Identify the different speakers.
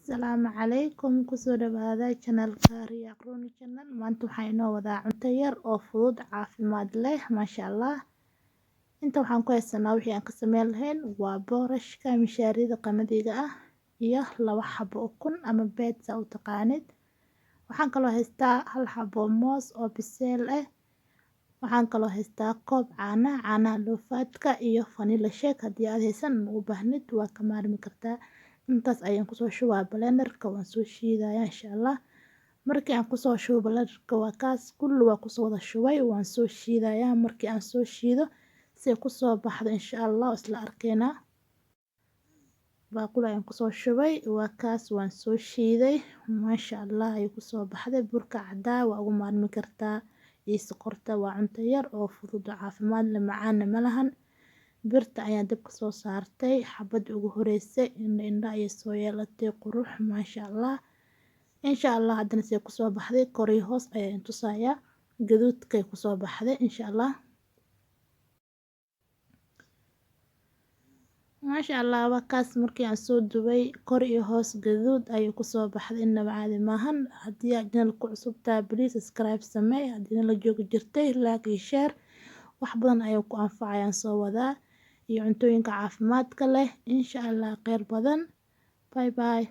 Speaker 1: Asalaamu calaykum kusoo dhawaada channelka Riya Aqrooni channel. Maanta waxaa inoo wadaa cunto yar oo fudud caafimaad leh maasha Allah. Inta waxaan ku haysanaa wixii aan ka sameyn lahayn waa boorashka mishaarida qamadiga ah iyo 2 xabo ukun ama beedsa u taqaanid. Waxaan kaloo haystaa 1 xabo moos oo biseel ah. Waxaan kaloo haystaa koob caana loofaadka iyo vanilla shake haddii aad haysan u baahnid waa ka maarmi kartaa. Intaas ayaan kusoo shubaa blenderka waan soo shiidayaa insha Allah. Markii aan kusoo shubo blenderka waa kaas kullu waa kusoo wada shubay waan soo shiidayaa markii aan soo shiido si ku soo baxdo insha Allah isla arkeena. Baaqula ayaan kusoo shubay waa kaas waan soo shiiday maasha Allah ay ku soo baxday burka cadaa waa ugu maarmi kartaa iyo sokorta waa cunto yar oo fudud caafimaad leh macaan ma lahan. Birta ayaan dabka soo saartay xabad ugu horeysay indha ay soo yeelatay qurux maasha Allah insha Allah haddana si ku soo baxday kori hoos ayaan tusaaya gaduudkay ku soo baxday insha Allah maasha Allah waa kaas markii aan soo dubay kori hoos gaduud ay ku soo baxday inaba caadi maahan haddii aad channel ku cusubtaa please subscribe samee haddii la joogo jirtay like iyo share wax badan ayuu ku anfacayaan soo wadaa iyo cuntooyinka caafimaadka leh insha Allah khayr badan bye bye.